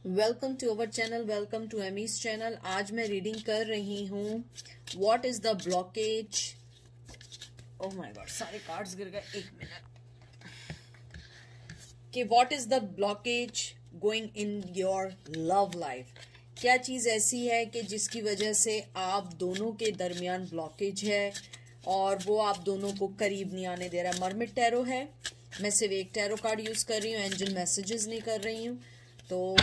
Welcome to our channel, welcome to Amy's channel. आज मैं reading कर रही हूँ what is the blockage. Oh my god, सारे कार्ड्स गिर गए। एक मिनट। कि what is the blockage going in your love life. क्या चीज ऐसी है कि जिसकी वजह से आप दोनों के दरमियान ब्लॉकेज है और वो आप दोनों को करीब नहीं आने दे रहा है। मरमिड टैरो है, मैं सिर्फ एक टैरो कार्ड यूज कर रही हूँ, एंजल मैसेजेस नहीं कर रही हूँ। तो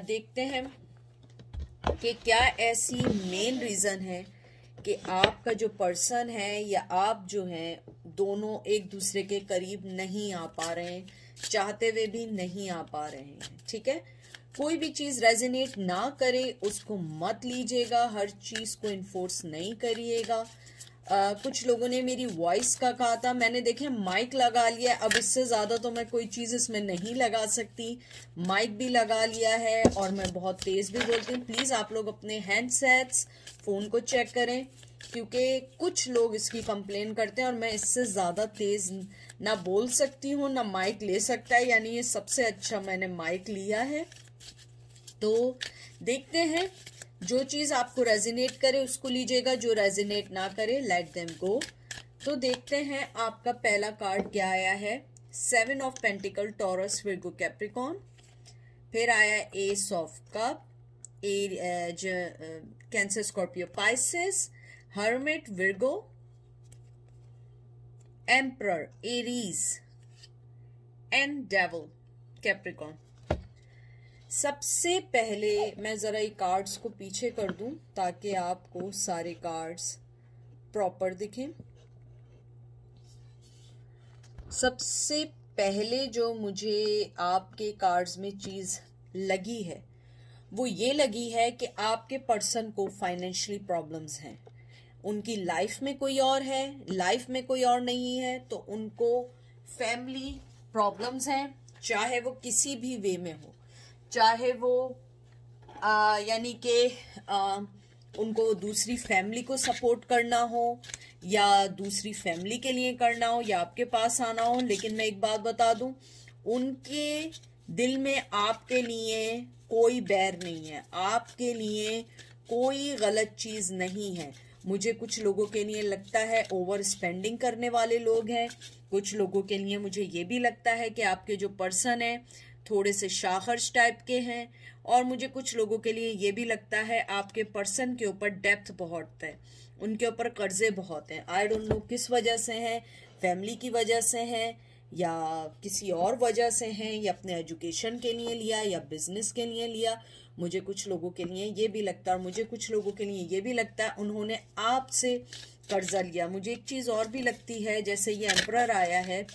देखते हैं कि क्या ऐसी मेन रीजन है कि आपका जो पर्सन है या आप जो हैं दोनों एक दूसरे के करीब नहीं आ पा रहे हैं, चाहते हुए भी नहीं आ पा रहे हैं। ठीक है, कोई भी चीज रेजोनेट ना करे उसको मत लीजिएगा, हर चीज को इन्फोर्स नहीं करिएगा। कुछ लोगों ने मेरी वॉइस का कहा था, मैंने देखे माइक लगा लिया। अब इससे ज्यादा तो मैं कोई चीज इसमें नहीं लगा सकती। माइक भी लगा लिया है और मैं बहुत तेज भी बोलती हूँ। प्लीज आप लोग अपने हैंडसेट्स, फोन को चेक करें, क्योंकि कुछ लोग इसकी कंप्लेन करते हैं और मैं इससे ज्यादा तेज ना बोल सकती हूँ ना माइक ले सकता है। यानी ये सबसे अच्छा मैंने माइक लिया है। तो देखते हैं, जो चीज आपको रेजोनेट करे उसको लीजिएगा, जो रेजोनेट ना करे लेट देम गो। तो देखते हैं आपका पहला कार्ड क्या आया है। 7 of pentacle, Taurus, Virgo, Capricorn. फिर आया S of cup, Cancer, Scorpio, Pisces, hermit, Virgo, emperor, Aries and devil, Capricorn. सबसे पहले मैं जरा ये कार्ड्स को पीछे कर दूं ताकि आपको सारे कार्ड्स प्रॉपर दिखें। सबसे पहले जो मुझे आपके कार्ड्स में चीज लगी है वो ये लगी है कि आपके पर्सन को फाइनेंशियली प्रॉब्लम्स हैं। उनकी लाइफ में कोई और है, लाइफ में कोई और नहीं है, तो उनको फैमिली प्रॉब्लम्स हैं, चाहे वो किसी भी वे में हो। चाहे वो यानी कि उनको दूसरी फैमिली को सपोर्ट करना हो या दूसरी फैमिली के लिए करना हो या आपके पास आना हो। लेकिन मैं एक बात बता दूं, उनके दिल में आपके लिए कोई बैर नहीं है, आपके लिए कोई गलत चीज नहीं है। मुझे कुछ लोगों के लिए लगता है ओवर स्पेंडिंग करने वाले लोग हैं। कुछ लोगों के लिए मुझे ये भी लगता है कि आपके जो पर्सन है थोड़े से शाखर्स टाइप के हैं। और मुझे कुछ लोगों के लिए ये भी लगता है आपके पर्सन के ऊपर डेप्थ बहुत है, उनके ऊपर कर्जे बहुत हैं। आई डोंट नो किस वजह से हैं, फैमिली की वजह से हैं या किसी और वजह से हैं, या अपने एजुकेशन के लिए लिया या बिजनेस के लिए लिया। मुझे कुछ लोगों के लिए ये भी लगता है और मुझे कुछ लोगों के लिए ये भी लगता है उन्होंने आपसे कर्जा लिया। मुझे एक चीज और भी लगती है, जैसे ये एम्परर आया है,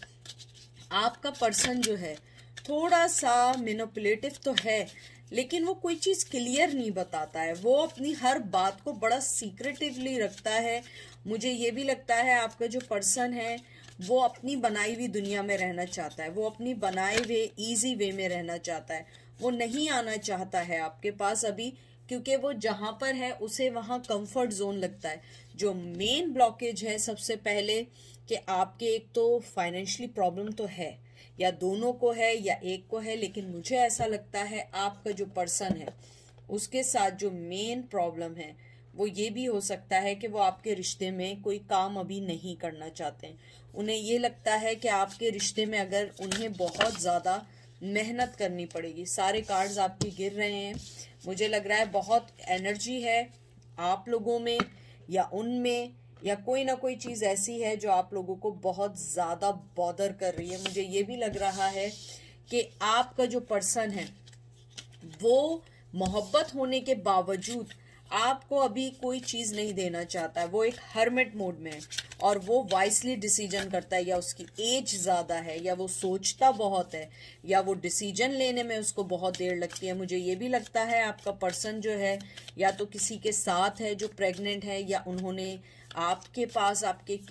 आपका पर्सन जो है थोड़ा सा मैनिपुलेटिव तो है, लेकिन वो कोई चीज क्लियर नहीं बताता है। वो अपनी हर बात को बड़ा सीक्रेटिवली रखता है। मुझे ये भी लगता है आपका जो पर्सन है वो अपनी बनाई हुई दुनिया में रहना चाहता है, वो अपनी बनाए हुए इजी वे में रहना चाहता है। वो नहीं आना चाहता है आपके पास अभी, क्योंकि वो जहां पर है उसे वहां कंफर्ट जोन लगता है। जो मेन ब्लॉकेज है सबसे पहले कि आपके एक तो फाइनेंशियली प्रॉब्लम तो है, या दोनों को है या एक को है, लेकिन मुझे ऐसा लगता है आपका जो पर्सन है उसके साथ जो मेन प्रॉब्लम है वो ये भी हो सकता है कि वो आपके रिश्ते में कोई काम अभी नहीं करना चाहते हैं। उन्हें ये लगता है कि आपके रिश्ते में अगर उन्हें बहुत ज्यादा मेहनत करनी पड़ेगी। सारे कार्ड्स आपके गिर रहे हैं, मुझे लग रहा है बहुत एनर्जी है आप लोगों में या उनमें, या कोई ना कोई चीज ऐसी है जो आप लोगों को बहुत ज्यादा बॉदर कर रही है। मुझे ये भी लग रहा है कि आपका जो पर्सन है वो मोहब्बत होने के बावजूद आपको अभी कोई चीज नहीं देना चाहता है। वो एक हर्मिट मोड में है और वो वाइसली डिसीजन करता है, या उसकी एज ज्यादा है, या वो सोचता बहुत है, या वो डिसीजन लेने में उसको बहुत देर लगती है। मुझे ये भी लगता है आपका पर्सन जो है या तो किसी के साथ है जो प्रेग्नेंट है, या उन्होंने आपके पास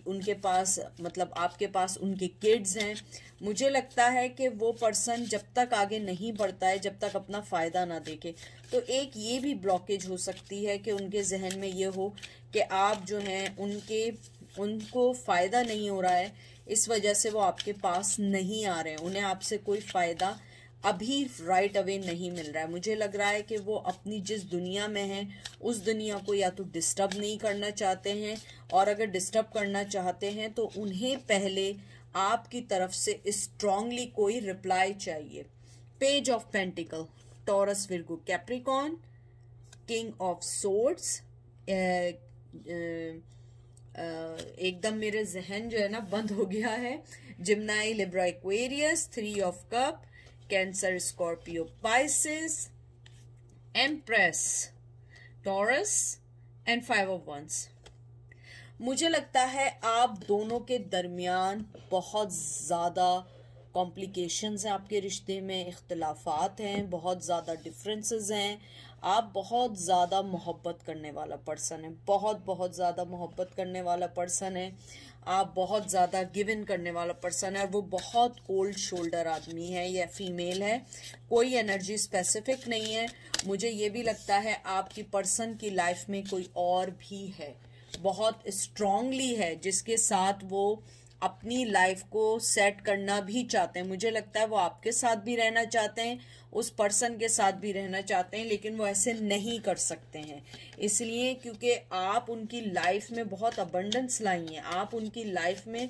उनके पास मतलब आपके पास उनके किड्स हैं। मुझे लगता है कि वो पर्सन जब तक आगे नहीं बढ़ता है, जब तक अपना फायदा ना देखे, तो एक ये भी ब्लॉकेज हो सकती है कि उनके जहन में ये हो कि आप जो हैं उनको फायदा नहीं हो रहा है, इस वजह से वो आपके पास नहीं आ रहे हैं, उन्हें आपसे कोई फायदा अभी राइट अवे नहीं मिल रहा है। मुझे लग रहा है कि वो अपनी जिस दुनिया में है उस दुनिया को या तो डिस्टर्ब नहीं करना चाहते हैं, और अगर डिस्टर्ब करना चाहते हैं तो उन्हें पहले आपकी तरफ से स्ट्रांगली कोई रिप्लाई चाहिए। Page of pentacle, Taurus, Virgo, Capricorn, king of swords, एकदम मेरे जहन जो है ना बंद हो गया है, Gemini, Libra, Aquarius, 3 of cup, Cancer, Scorpio, Pisces, empress, Taurus and 5 of wands. मुझे लगता है आप दोनों के दरमियान बहुत ज़्यादा कॉम्प्लिकेशंस हैं, आपके रिश्ते में इख्तलाफात हैं, बहुत ज़्यादा डिफरेंसेस हैं। आप बहुत ज़्यादा मोहब्बत करने वाला पर्सन है, बहुत ज़्यादा मोहब्बत करने वाला पर्सन है। आप बहुत ज़्यादा गिव इन करने वाला पर्सन है, और वो बहुत कोल्ड शोल्डर आदमी है या फीमेल है। कोई एनर्जी स्पेसिफिक नहीं है। मुझे ये भी लगता है आपकी पर्सन की लाइफ में कोई और भी है, बहुत स्ट्रांगली है, जिसके साथ वो अपनी लाइफ को सेट करना भी चाहते हैं। मुझे लगता है वो आपके साथ भी रहना चाहते हैं, उस पर्सन के साथ भी रहना चाहते हैं, लेकिन वो ऐसे नहीं कर सकते हैं, इसलिए क्योंकि आप उनकी लाइफ में बहुत अबंडेंस लाई हैं, आप उनकी लाइफ में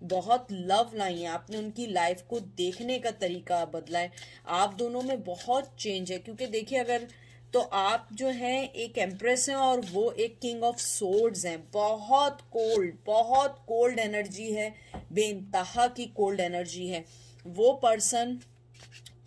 बहुत लव लाई हैं, आपने उनकी लाइफ को देखने का तरीका बदला है। आप दोनों में बहुत चेंज है, क्योंकि देखिए अगर तो आप जो हैं एक एम्प्रेस हैं और वो एक किंग ऑफ सोर्ड्स हैं। बहुत कोल्ड एनर्जी है, बेइंतहा की कोल्ड एनर्जी है। वो पर्सन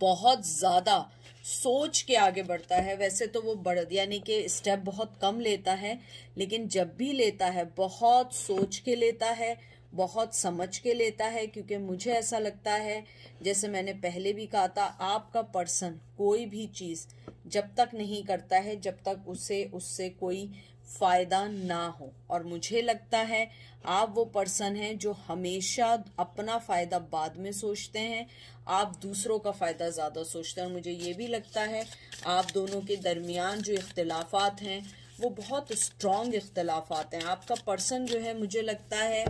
बहुत ज़्यादा सोच के आगे बढ़ता है। वैसे तो वो यानी कि स्टेप बहुत कम लेता है, लेकिन जब भी लेता है बहुत सोच के लेता है, बहुत समझ के लेता है, क्योंकि मुझे ऐसा लगता है, जैसे मैंने पहले भी कहा था, आपका पर्सन कोई भी चीज़ जब तक नहीं करता है जब तक उससे कोई फायदा ना हो। और मुझे लगता है आप वो पर्सन हैं जो हमेशा अपना फायदा बाद में सोचते हैं, आप दूसरों का फायदा ज़्यादा सोचते हैं। और मुझे ये भी लगता है आप दोनों के दरमियान जो इख्तिलाफात हैं वो बहुत स्ट्रॉन्ग इख्तिलाफात हैं। आपका पर्सन जो है, मुझे लगता है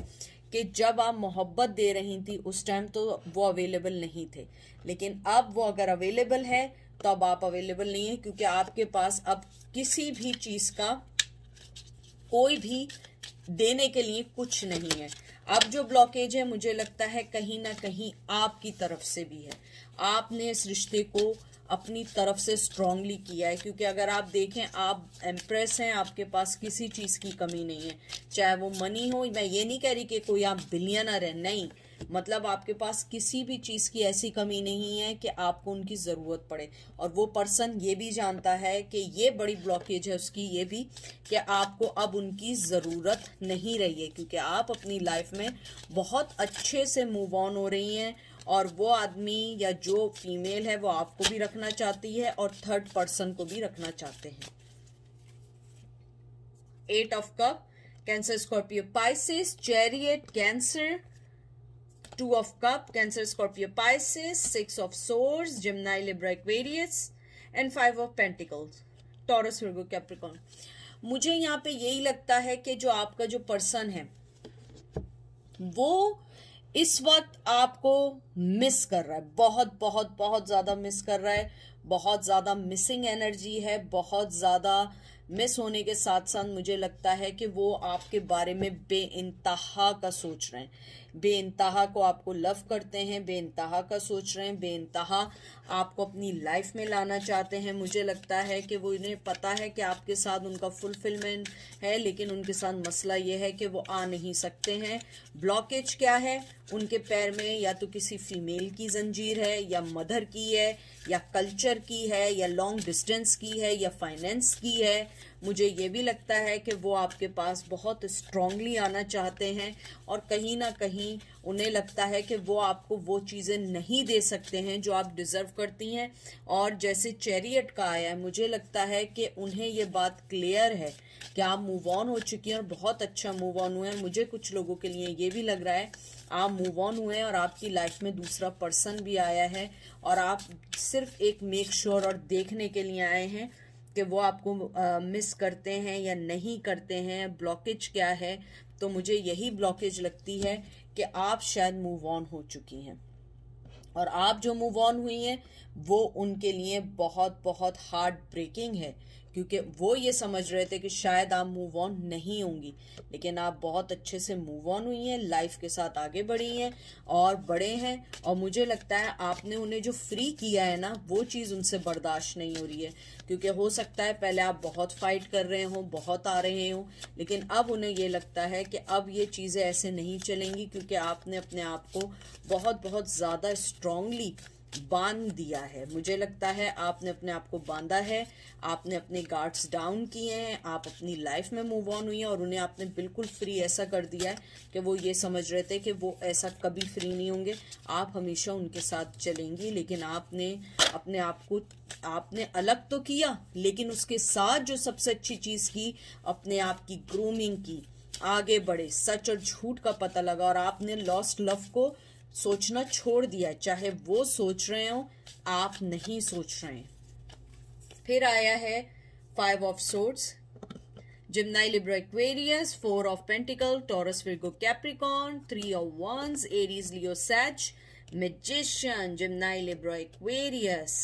कि जब आप मोहब्बत दे रही थी उस टाइम तो वो अवेलेबल नहीं थे, लेकिन अब वो अगर अवेलेबल है तो अब आप अवेलेबल नहीं है, क्योंकि आपके पास अब किसी भी चीज़ का कोई भी देने के लिए कुछ नहीं है। अब जो ब्लॉकेज है मुझे लगता है कहीं ना कहीं आपकी तरफ से भी है। आपने इस रिश्ते को अपनी तरफ से स्ट्रांगली किया है, क्योंकि अगर आप देखें आप एम्प्रेस हैं, आपके पास किसी चीज़ की कमी नहीं है, चाहे वो मनी हो। मैं ये नहीं कह रही कि कोई आप बिलियनर है, नहीं, मतलब आपके पास किसी भी चीज़ की ऐसी कमी नहीं है कि आपको उनकी ज़रूरत पड़े। और वो पर्सन ये भी जानता है कि ये बड़ी ब्लॉकेज है उसकी ये भी, कि आपको अब उनकी ज़रूरत नहीं रही है, क्योंकि आप अपनी लाइफ में बहुत अच्छे से मूव ऑन हो रही हैं, और वो आदमी या जो फीमेल है वो आपको भी रखना चाहती है और थर्ड पर्सन को भी रखना चाहते हैं। 8 of cup, Cancer, Scorpio, Pisces, chariot, Cancer, 2 of cup, Cancer, Scorpio, Pisces, 6 of swords, Gemini, Libra, Aquarius and 5 of pentacles, Taurus, Virgo, Capricorn. मुझे यहाँ पे यही लगता है कि जो आपका जो पर्सन है वो इस वक्त आपको मिस कर रहा है, बहुत ज्यादा मिस कर रहा है, बहुत ज्यादा मिसिंग एनर्जी है। बहुत ज्यादा मिस होने के साथ साथ मुझे लगता है कि वो आपके बारे में बेइंतहा का सोच रहे हैं, बेइंतहा को आपको लव करते हैं, बेइंतहा का सोच रहे हैं, बेइंतहा आपको अपनी लाइफ में लाना चाहते हैं। मुझे लगता है कि वो इन्हें पता है कि आपके साथ उनका फुलफिलमेंट है, लेकिन उनके साथ मसला ये है कि वो आ नहीं सकते हैं। ब्लॉकेज क्या है उनके पैर में? या तो किसी फीमेल की जंजीर है, या मदर की है, या कल्चर की है, या लॉन्ग डिस्टेंस की है, या फाइनेंस की है। मुझे ये भी लगता है कि वो आपके पास बहुत स्ट्रांगली आना चाहते हैं, और कहीं ना कहीं उन्हें लगता है कि वो आपको वो चीज़ें नहीं दे सकते हैं जो आप डिज़र्व करती हैं। और जैसे चैरियट का आया है, मुझे लगता है कि उन्हें ये बात क्लियर है कि आप मूव ऑन हो चुकी हैं, और बहुत अच्छा मूव ऑन हुए हैं। मुझे कुछ लोगों के लिए ये भी लग रहा है आप मूव ऑन हुए हैं और आपकी लाइफ में दूसरा पर्सन भी आया है, और आप सिर्फ एक मेक श्योर और देखने के लिए आए हैं कि वो आपको मिस करते हैं या नहीं करते हैं, ब्लॉकेज क्या है। तो मुझे यही ब्लॉकेज लगती है कि आप शायद मूव ऑन हो चुकी हैं। और आप जो मूव ऑन हुई हैं वो उनके लिए बहुत बहुत हार्ट ब्रेकिंग है, क्योंकि वो ये समझ रहे थे कि शायद आप मूव ऑन नहीं होंगी, लेकिन आप बहुत अच्छे से मूव ऑन हुई हैं, लाइफ के साथ आगे बढ़ी हैं और बड़े हैं। और मुझे लगता है आपने उन्हें जो फ्री किया है ना, वो चीज़ उनसे बर्दाश्त नहीं हो रही है, क्योंकि हो सकता है पहले आप बहुत फाइट कर रहे हो, बहुत आ रहे हो, लेकिन अब उन्हें ये लगता है कि अब ये चीज़ें ऐसे नहीं चलेंगी, क्योंकि आपने अपने आप को बहुत बहुत ज़्यादा स्ट्रांगली बांध दिया है। मुझे लगता है आपने अपने आप को बांधा है, आपने अपने गार्ड्स डाउन किए हैं, आप अपनी लाइफ में मूव ऑन हुई हैं और उन्हें आपने बिल्कुल फ्री ऐसा कर दिया है कि वो ये समझ रहे थे कि वो ऐसा कभी फ्री नहीं होंगे, आप हमेशा उनके साथ चलेंगी। लेकिन आपने अपने आप को आपने अलग तो किया, लेकिन उसके साथ जो सबसे अच्छी चीज़ की, अपने आप की ग्रूमिंग की, आगे बढ़े, सच और झूठ का पता लगा और आपने लॉस्ट लव को सोचना छोड़ दिया, चाहे वो सोच रहे हो, आप नहीं सोच रहे हैं। फिर आया है 5 of swords, Gemini, Libra, Aquarius, 4 of Pentacle, Taurus, Virgo, Capricorn, 3 of Wands, Aries, Leo, Sag, Magician, Gemini, Libra, Aquarius,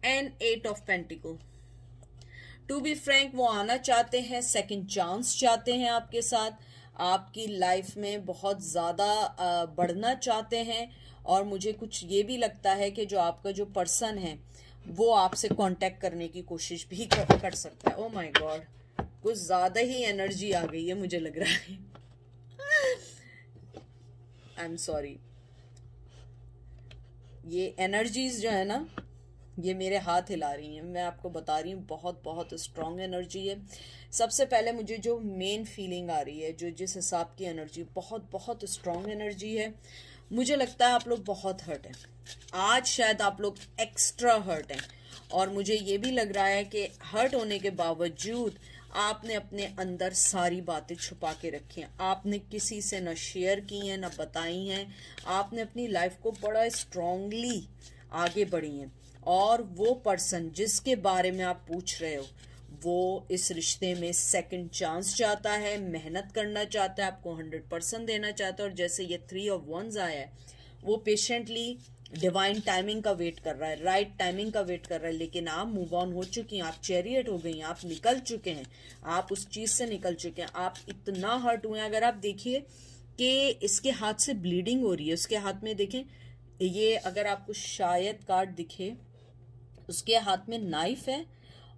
and 8 of Pentacle. To be frank, वो आना चाहते हैं, सेकंड चांस चाहते हैं आपके साथ, आपकी लाइफ में बहुत ज़्यादा बढ़ना चाहते हैं। और मुझे कुछ ये भी लगता है कि जो आपका जो पर्सन है वो आपसे कांटेक्ट करने की कोशिश भी कर सकता है। ओह माय गॉड, कुछ ज़्यादा ही एनर्जी आ गई है मुझे लग रहा है। आई एम सॉरी, ये एनर्जीज जो है ना, ये मेरे हाथ हिला रही हैं, मैं आपको बता रही हूँ, बहुत बहुत स्ट्रॉन्ग एनर्जी है। सबसे पहले मुझे जो मेन फीलिंग आ रही है, जो जिस हिसाब की एनर्जी, बहुत बहुत स्ट्रॉन्ग एनर्जी है। मुझे लगता है आप लोग बहुत हर्ट हैं आज, शायद आप लोग एक्स्ट्रा हर्ट हैं। और मुझे ये भी लग रहा है कि हर्ट होने के बावजूद आपने अपने अंदर सारी बातें छुपा के रखी हैं, आपने किसी से न शेयर की हैं, न बताई हैं, आपने अपनी लाइफ को बड़ा स्ट्रांगली आगे बढ़ी हैं। और वो पर्सन जिसके बारे में आप पूछ रहे हो, वो इस रिश्ते में सेकंड चांस चाहता है, मेहनत करना चाहता है, आपको 100% देना चाहता है। और जैसे ये 3 ऑफ वंस आया है, वो पेशेंटली डिवाइन टाइमिंग का वेट कर रहा है, राइट टाइमिंग का वेट कर रहा है। लेकिन आप मूव ऑन हो चुकी हैं, आप चैरियट हो गई हैं, आप निकल चुके हैं, आप उस चीज से निकल चुके हैं। आप इतना हर्ट हुए हैं, अगर आप देखिए कि इसके हाथ से ब्लीडिंग हो रही है, उसके हाथ में देखें, ये अगर आपको शायद कार्ड दिखे, उसके हाथ में नाइफ है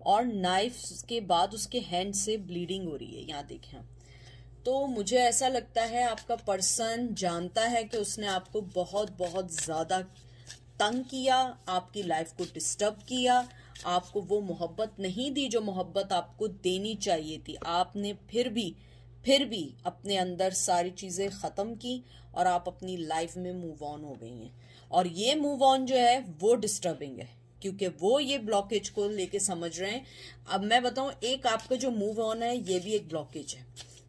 और नाइफ के बाद उसके हैंड से ब्लीडिंग हो रही है, यहाँ देखें। तो मुझे ऐसा लगता है आपका पर्सन जानता है कि उसने आपको बहुत बहुत ज़्यादा तंग किया, आपकी लाइफ को डिस्टर्ब किया, आपको वो मोहब्बत नहीं दी जो मोहब्बत आपको देनी चाहिए थी। आपने फिर भी अपने अंदर सारी चीज़ें ख़त्म की और आप अपनी लाइफ में मूव ऑन हो गई हैं। और ये मूव ऑन जो है वो डिस्टर्बिंग है, क्योंकि वो ये ब्लॉकेज को लेके समझ रहे हैं। अब मैं बताऊं, एक आपका जो मूव ऑन है ये भी एक ब्लॉकेज है,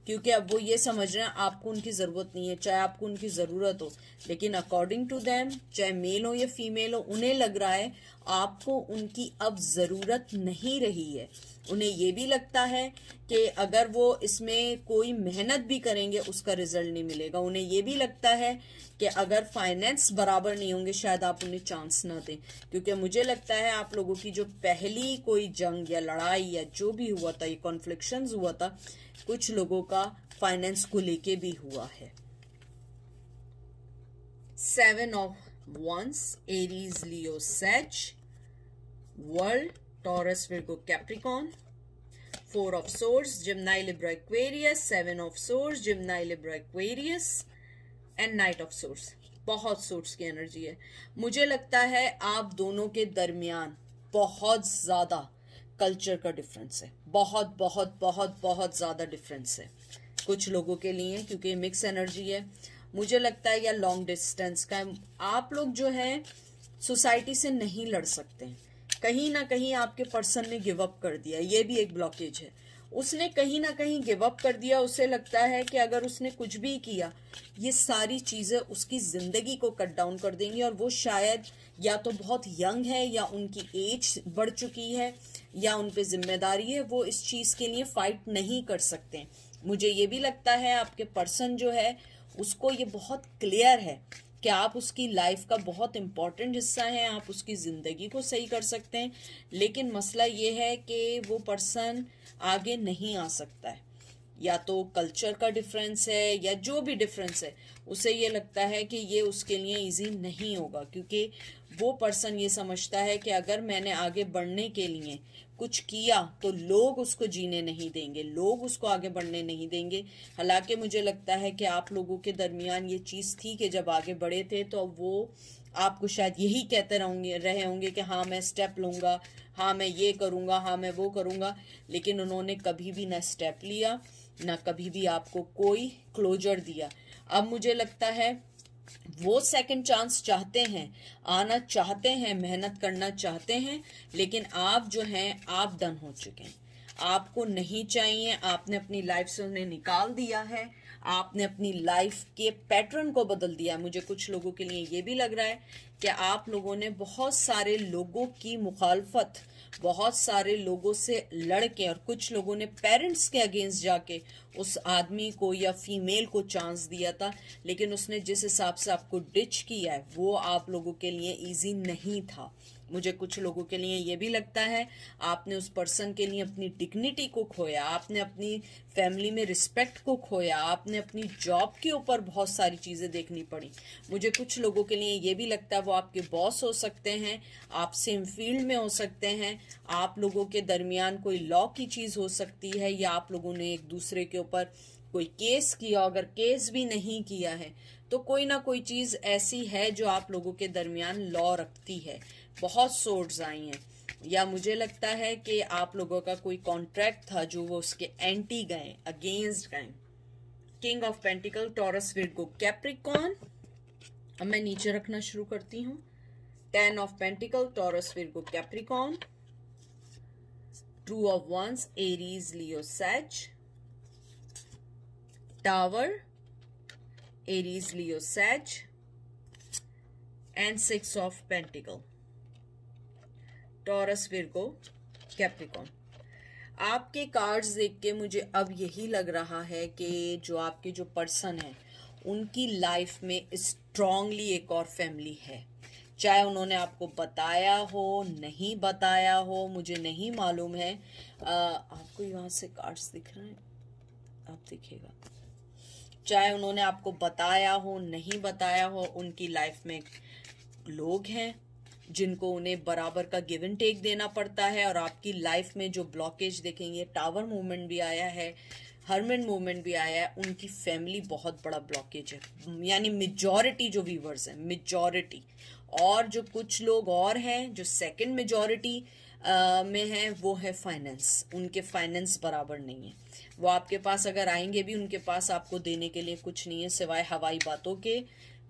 क्योंकि अब वो ये समझ रहे हैं आपको उनकी ज़रूरत नहीं है, चाहे आपको उनकी ज़रूरत हो, लेकिन अकॉर्डिंग टू देम, चाहे मेल हो या फीमेल हो, उन्हें लग रहा है आपको उनकी अब ज़रूरत नहीं रही है। उन्हें ये भी लगता है कि अगर वो इसमें कोई मेहनत भी करेंगे उसका रिजल्ट नहीं मिलेगा। उन्हें ये भी लगता है कि अगर फाइनेंस बराबर नहीं होंगे शायद आप उन्हें चांस ना दें, क्योंकि मुझे लगता है आप लोगों की जो पहली कोई जंग या लड़ाई या जो भी हुआ था, ये कॉन्फ्लिक्शंस हुआ था, कुछ लोगों का फाइनेंस को लेके भी हुआ है। 7 of once, Aries, Leo, Sag, world, Taurus, Virgo, Capricorn, 4 of swords, Gemini, Libra, Aquarius, 7 of swords, Gemini, Libra, Aquarius, and knight of swords. बहुत सोर्ड्स की एनर्जी है। मुझे लगता है आप दोनों के दरमियान बहुत ज्यादा कल्चर का डिफरेंस है, बहुत बहुत बहुत बहुत ज्यादा डिफरेंस है कुछ लोगों के लिए, क्योंकि मिक्स एनर्जी है। मुझे लगता है या लॉन्ग डिस्टेंस का है। आप लोग जो है सोसाइटी से नहीं लड़ सकते, कहीं ना कहीं आपके पर्सन ने गिव अप कर दिया, ये भी एक ब्लॉकेज है। उसने कहीं ना कहीं गिव अप कर दिया, उसे लगता है कि अगर उसने कुछ भी किया ये सारी चीजें उसकी जिंदगी को कट डाउन कर देंगी, और वो शायद या तो बहुत यंग है या उनकी एज बढ़ चुकी है या उन पे जिम्मेदारी है, वो इस चीज के लिए फाइट नहीं कर सकते। मुझे ये भी लगता है आपके पर्सन जो है उसको ये बहुत क्लियर है कि आप उसकी लाइफ का बहुत इम्पोर्टेंट हिस्सा हैं, आप उसकी ज़िंदगी को सही कर सकते हैं, लेकिन मसला ये है कि वो पर्सन आगे नहीं आ सकता है। या तो कल्चर का डिफरेंस है या जो भी डिफरेंस है, उसे ये लगता है कि ये उसके लिए इजी नहीं होगा, क्योंकि वो पर्सन ये समझता है कि अगर मैंने आगे बढ़ने के लिए कुछ किया तो लोग उसको जीने नहीं देंगे, लोग उसको आगे बढ़ने नहीं देंगे। हालांकि मुझे लगता है कि आप लोगों के दरमियान ये चीज़ थी कि जब आगे बढ़े थे तो वो आपको शायद यही कहते रहे होंगे कि हाँ मैं स्टेप लूँगा, हाँ मैं ये करूँगा, हाँ मैं वो करूँगा, लेकिन उन्होंने कभी भी ना स्टेप लिया, ना कभी भी आपको कोई क्लोजर दिया। अब मुझे लगता है वो सेकंड चांस चाहते हैं, आना चाहते हैं, मेहनत करना चाहते हैं, लेकिन आप जो हैं आप डन हो चुके हैं, आपको नहीं चाहिए। आपने अपनी लाइफ से उन्हें निकाल दिया है, आपने अपनी लाइफ के पैटर्न को बदल दिया। मुझे कुछ लोगों के लिए ये भी लग रहा है कि आप लोगों ने बहुत सारे लोगों की मुखालफत, बहुत सारे लोगों से लड़ के, और कुछ लोगों ने पेरेंट्स के अगेंस्ट जाके उस आदमी को या फीमेल को चांस दिया था, लेकिन उसने जिस हिसाब से आपको डिच किया है वो आप लोगों के लिए इजी नहीं था। मुझे कुछ लोगों के लिए ये भी लगता है आपने उस पर्सन के लिए अपनी डिग्निटी को खोया, आपने अपनी फैमिली में रिस्पेक्ट को खोया, आपने अपनी जॉब के ऊपर बहुत सारी चीज़ें देखनी पड़ी। मुझे कुछ लोगों के लिए ये भी लगता है वो आपके बॉस हो सकते हैं, आप सेम फील्ड में हो सकते हैं, आप लोगों के दरमियान कोई लॉ की चीज़ हो सकती है, या आप लोगों ने एक दूसरे के ऊपर कोई केस किया, अगर केस भी नहीं किया है तो कोई ना कोई चीज़ ऐसी है जो आप लोगों के दरमियान लॉ रखती है। बहुत सोर्ट्स आई हैं, या मुझे लगता है कि आप लोगों का कोई कॉन्ट्रैक्ट था जो वो उसके एंटी गए, अगेंस्ट गए। King of pentacle, Taurus, Virgo, Capricorn. अब मैं नीचे रखना शुरू करती हूँ। 10 of pentacle, Taurus, Virgo, Capricorn. 2 of wands, Aries, Leo, Sag. Tower, Aries, Leo, Sag. And 6 of pentacle, Taurus, Virgo, Capricorn. आपके कार्ड्स देख के मुझे अब यही लग रहा है कि जो आपके जो पर्सन है उनकी लाइफ में स्ट्रांगली एक और फैमिली है। चाहे उन्होंने आपको बताया हो, नहीं बताया हो, मुझे नहीं मालूम है। आपको यहाँ से कार्ड्स दिख रहे हैं, आप दिखेगा। चाहे उन्होंने आपको बताया हो, नहीं बताया हो, उनकी लाइफ में लोग हैं जिनको उन्हें बराबर का गिव एंड टेक देना पड़ता है। और आपकी लाइफ में जो ब्लॉकेज देखेंगे, टावर मूवमेंट भी आया है, हरमन मूवमेंट भी आया है, उनकी फैमिली बहुत बड़ा ब्लॉकेज है। यानी मेजॉरिटी जो व्यूवर्स हैं, मेजॉरिटी, और जो कुछ लोग और हैं जो सेकंड मेजॉरिटी में हैं, वो है फाइनेंस। उनके फाइनेंस बराबर नहीं है। वो आपके पास अगर आएंगे भी, उनके पास आपको देने के लिए कुछ नहीं है सिवाय हवाई बातों के,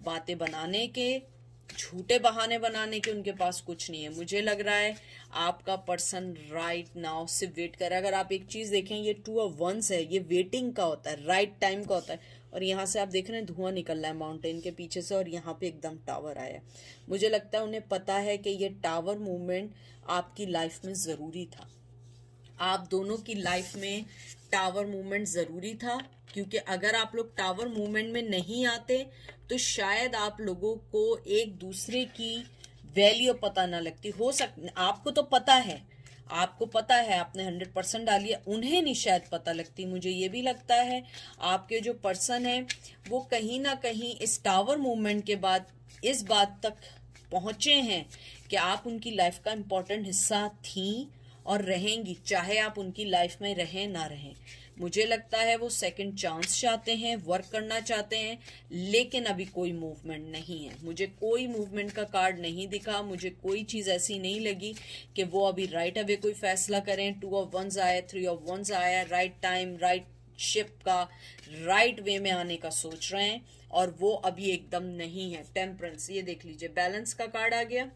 बातें बनाने के, झूठे बहाने बनाने के। उनके पास कुछ नहीं है। मुझे लग रहा है आपका पर्सन राइट नाउ सिर्फ वेट कर रहा है। अगर आप एक चीज देखें, ये 2 ऑफ wands है, ये वेटिंग का होता है, राइट टाइम का होता है। और यहाँ से आप देख रहे हैं धुआं निकल रहा है माउंटेन के पीछे से, और यहाँ पे एकदम टावर आया है। मुझे लगता है उन्हें पता है कि ये टावर मूवमेंट आपकी लाइफ में जरूरी था। आप दोनों की लाइफ में टावर मूवमेंट जरूरी था, क्योंकि अगर आप लोग टावर मूवमेंट में नहीं आते तो शायद आप लोगों को एक दूसरे की वैल्यू पता ना लगती। हो आपको तो पता है, आपको पता है, आपने 100% डाली है, उन्हें नहीं शायद पता लगती। मुझे ये भी लगता है आपके जो पर्सन है वो कहीं ना कहीं इस टावर मूवमेंट के बाद इस बात तक पहुंचे हैं कि आप उनकी लाइफ का इम्पोर्टेंट हिस्सा थी और रहेंगी, चाहे आप उनकी लाइफ में रहें ना रहें। मुझे लगता है वो सेकंड चांस चाहते हैं, वर्क करना चाहते हैं, लेकिन अभी कोई मूवमेंट नहीं है। मुझे कोई मूवमेंट का कार्ड नहीं दिखा, मुझे कोई चीज़ ऐसी नहीं लगी कि वो अभी राइट अवे कोई फैसला करें। 2 ऑफ wands आया, 3 ऑफ wands आया, राइट टाइम, राइट शिप का, राइट वे में आने का सोच रहे हैं, और वो अभी एकदम नहीं है। टेम्परेंस, ये देख लीजिए, बैलेंस का कार्ड आ गया,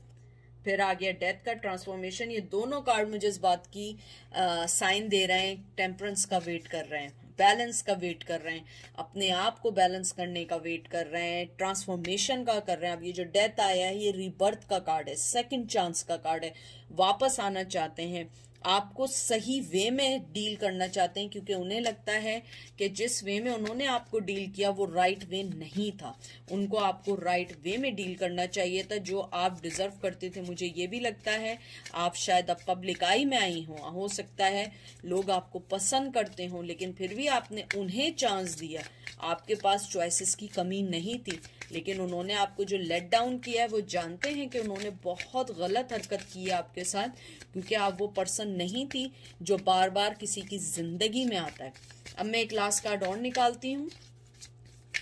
फिर आ गया डेथ का, ट्रांसफॉर्मेशन। ये दोनों कार्ड मुझे इस बात की साइन दे रहे हैं, टेम्परेंस का वेट कर रहे हैं, बैलेंस का वेट कर रहे हैं, अपने आप को बैलेंस करने का वेट कर रहे हैं, ट्रांसफॉर्मेशन का कर रहे हैं। अब ये जो डेथ आया है ये रीबर्थ का कार्ड है, सेकंड चांस का कार्ड है, वापस आना चाहते हैं, आपको सही वे में डील करना चाहते हैं, क्योंकि उन्हें लगता है कि जिस वे में उन्होंने आपको डील किया वो राइट वे नहीं था। उनको आपको राइट वे में डील करना चाहिए था, जो आप डिजर्व करते थे। मुझे ये भी लगता है आप शायद अब पब्लिक आई में आई हो सकता है लोग आपको पसंद करते हों, लेकिन फिर भी आपने उन्हें चांस दिया। आपके पास चॉइसेस की कमी नहीं थी, लेकिन उन्होंने आपको जो लेट डाउन किया है वो जानते हैं कि उन्होंने बहुत गलत हरकत की है आपके साथ, क्योंकि आप वो पर्सन नहीं थी जो बार बार किसी की जिंदगी में आता है। अब मैं एक लास्ट कार्ड और निकालती हूँ।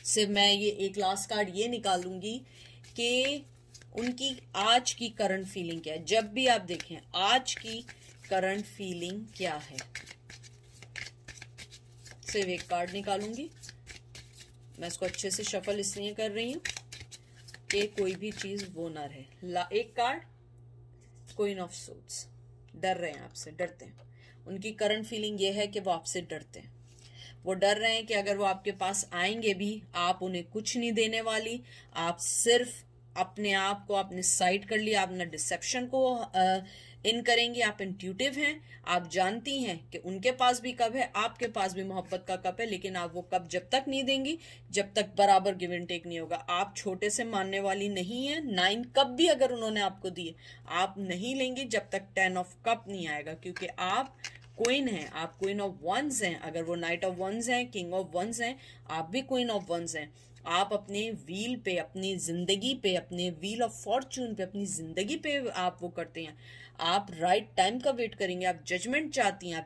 सिर्फ मैं ये एक लास्ट कार्ड ये निकालूंगी कि उनकी आज की करंट फीलिंग क्या है। जब भी आप देखें आज की करंट फीलिंग क्या है, सिर्फ एक कार्ड निकालूंगी। मैं इसको अच्छे से शफल इसलिए कर रही हूं कि कोई भी चीज वो ना रहे। एक कार्ड क्वीन ऑफ सोर्ड्स, डर रहे हैं आपसे, डरते हैं। उनकी करंट फीलिंग ये है कि वो आपसे डरते हैं। वो डर रहे हैं कि अगर वो आपके पास आएंगे भी आप उन्हें कुछ नहीं देने वाली। आप सिर्फ अपने आप को आपने साइड कर लिया, आपने डिसेप्शन को इन करेंगे। आप इंट्यूटिव हैं, आप जानती हैं कि उनके पास भी कप है, आपके पास भी मोहब्बत का कप है, लेकिन आप वो कप जब तक नहीं देंगी जब तक बराबर गिव एंड टेक नहीं होगा। आप छोटे से मानने वाली नहीं है। 9 कप भी अगर उन्होंने आपको दिए आप नहीं लेंगी जब तक 10 ऑफ कप नहीं आएगा, क्योंकि आप क्वीन हैं, आप क्वीन ऑफ वंस हैं। अगर वो नाइट ऑफ वंस हैं, किंग ऑफ वंस हैं, आप भी क्वीन ऑफ वंस हैं। आप अपने व्हील पे, अपनी जिंदगी पे, अपने व्हील ऑफ फॉर्चून पे, अपनी जिंदगी पे आप वो करते हैं। आप राइट टाइम का वेट करेंगे। आप जजमेंट चाहती हैं,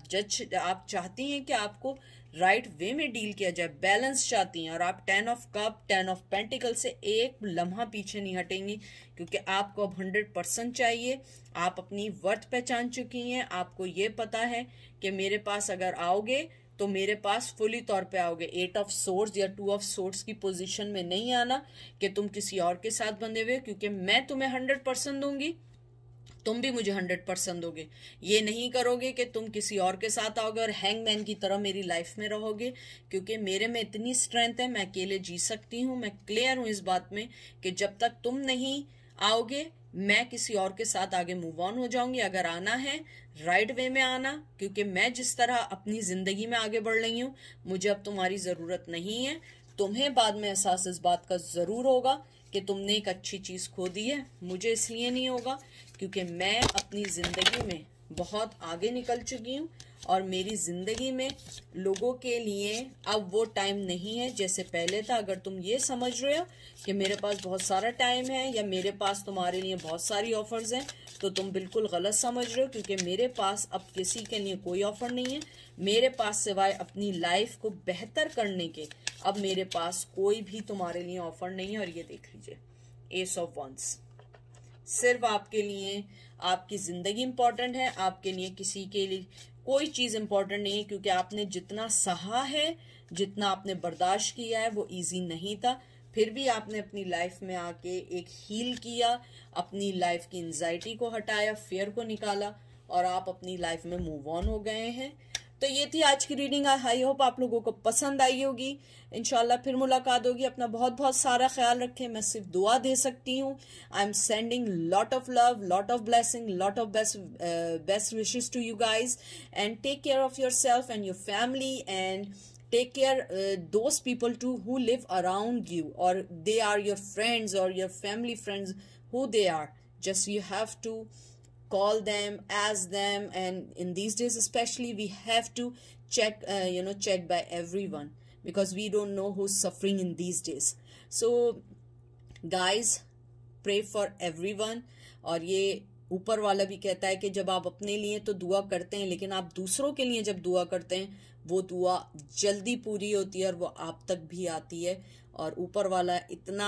आप चाहती हैं कि आपको राइट वे में डील किया जाए, बैलेंस चाहती हैं। और आप 10 ऑफ कप, 10 ऑफ पेंटिकल से एक लम्हा पीछे नहीं हटेंगी, क्योंकि आपको अब 100% चाहिए। आप अपनी वर्थ पहचान चुकी हैं। आपको ये पता है कि मेरे पास अगर आओगे तो मेरे पास फुली तौर पे आओगे। 8 ऑफ सोर्ड्स या 2 ऑफ सोर्ड्स की पोजीशन में नहीं आना कि तुम किसी और के साथ बंधे हुए, क्योंकि मैं तुम्हें 100% दूंगी, तुम भी मुझे 100% दोगे। ये नहीं करोगे कि तुम किसी और के साथ आओगे और हैंगमैन की तरह मेरी लाइफ में रहोगे, क्योंकि मेरे में इतनी स्ट्रेंथ है, मैं अकेले जी सकती हूँ। मैं क्लियर हूँ इस बात में कि जब तक तुम नहीं आओगे मैं किसी और के साथ आगे मूव ऑन हो जाऊंगी। अगर आना है राइट वे में आना, क्योंकि मैं जिस तरह अपनी जिंदगी में आगे बढ़ रही हूँ मुझे अब तुम्हारी जरूरत नहीं है। तुम्हें बाद में एहसास इस बात का जरूर होगा कि तुमने एक अच्छी चीज खो दी है। मुझे इसलिए नहीं होगा क्योंकि मैं अपनी जिंदगी में बहुत आगे निकल चुकी हूँ और मेरी जिंदगी में लोगों के लिए अब वो टाइम नहीं है जैसे पहले था। अगर तुम ये समझ रहे हो कि मेरे पास बहुत सारा टाइम है या मेरे पास तुम्हारे लिए बहुत सारी ऑफर्स हैं तो तुम बिल्कुल गलत समझ रहे हो, क्योंकि मेरे पास अब किसी के लिए कोई ऑफर नहीं है। मेरे पास सिवाय अपनी लाइफ को बेहतर करने के अब मेरे पास कोई भी तुम्हारे लिए ऑफर नहीं है। और ये देख लीजिए, एस ऑफ वंस, सिर्फ आपके लिए आपकी जिंदगी इंपॉर्टेंट है, आपके लिए किसी के लिए कोई चीज इंपॉर्टेंट नहीं है, क्योंकि आपने जितना सहा है, जितना आपने बर्दाश्त किया है वो इजी नहीं था। फिर भी आपने अपनी लाइफ में आके एक हील किया, अपनी लाइफ की एंजाइटी को हटाया, फियर को निकाला और आप अपनी लाइफ में मूव ऑन हो गए हैं। तो ये थी आज की रीडिंग। आई होप आप लोगों को पसंद आई होगी। इंशाल्लाह फिर मुलाकात होगी। अपना बहुत बहुत सारा ख्याल रखें। मैं सिर्फ दुआ दे सकती हूँ। I am sending lot of love, lot of blessing, lot of best wishes to you guys, and take care of yourself and your family, and take care those people too who live around you, or they are your friends or your family friends, who they are. Just you have to call them, ask them, and in these days especially we have to check check by everyone, because we don't know who's suffering in these days. So guys, pray for everyone. और ये ऊपर वाला भी कहता है कि जब आप अपने लिए तो दुआ करते हैं, लेकिन आप दूसरों के लिए जब दुआ करते हैं वो दुआ जल्दी पूरी होती है और वो आप तक भी आती है। और ऊपर वाला इतना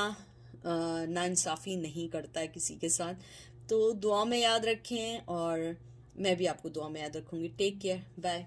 नाइंसाफी नहीं करता है किसी के साथ। तो दुआ में याद रखें और मैं भी आपको दुआ में याद रखूंगी। Take care, bye.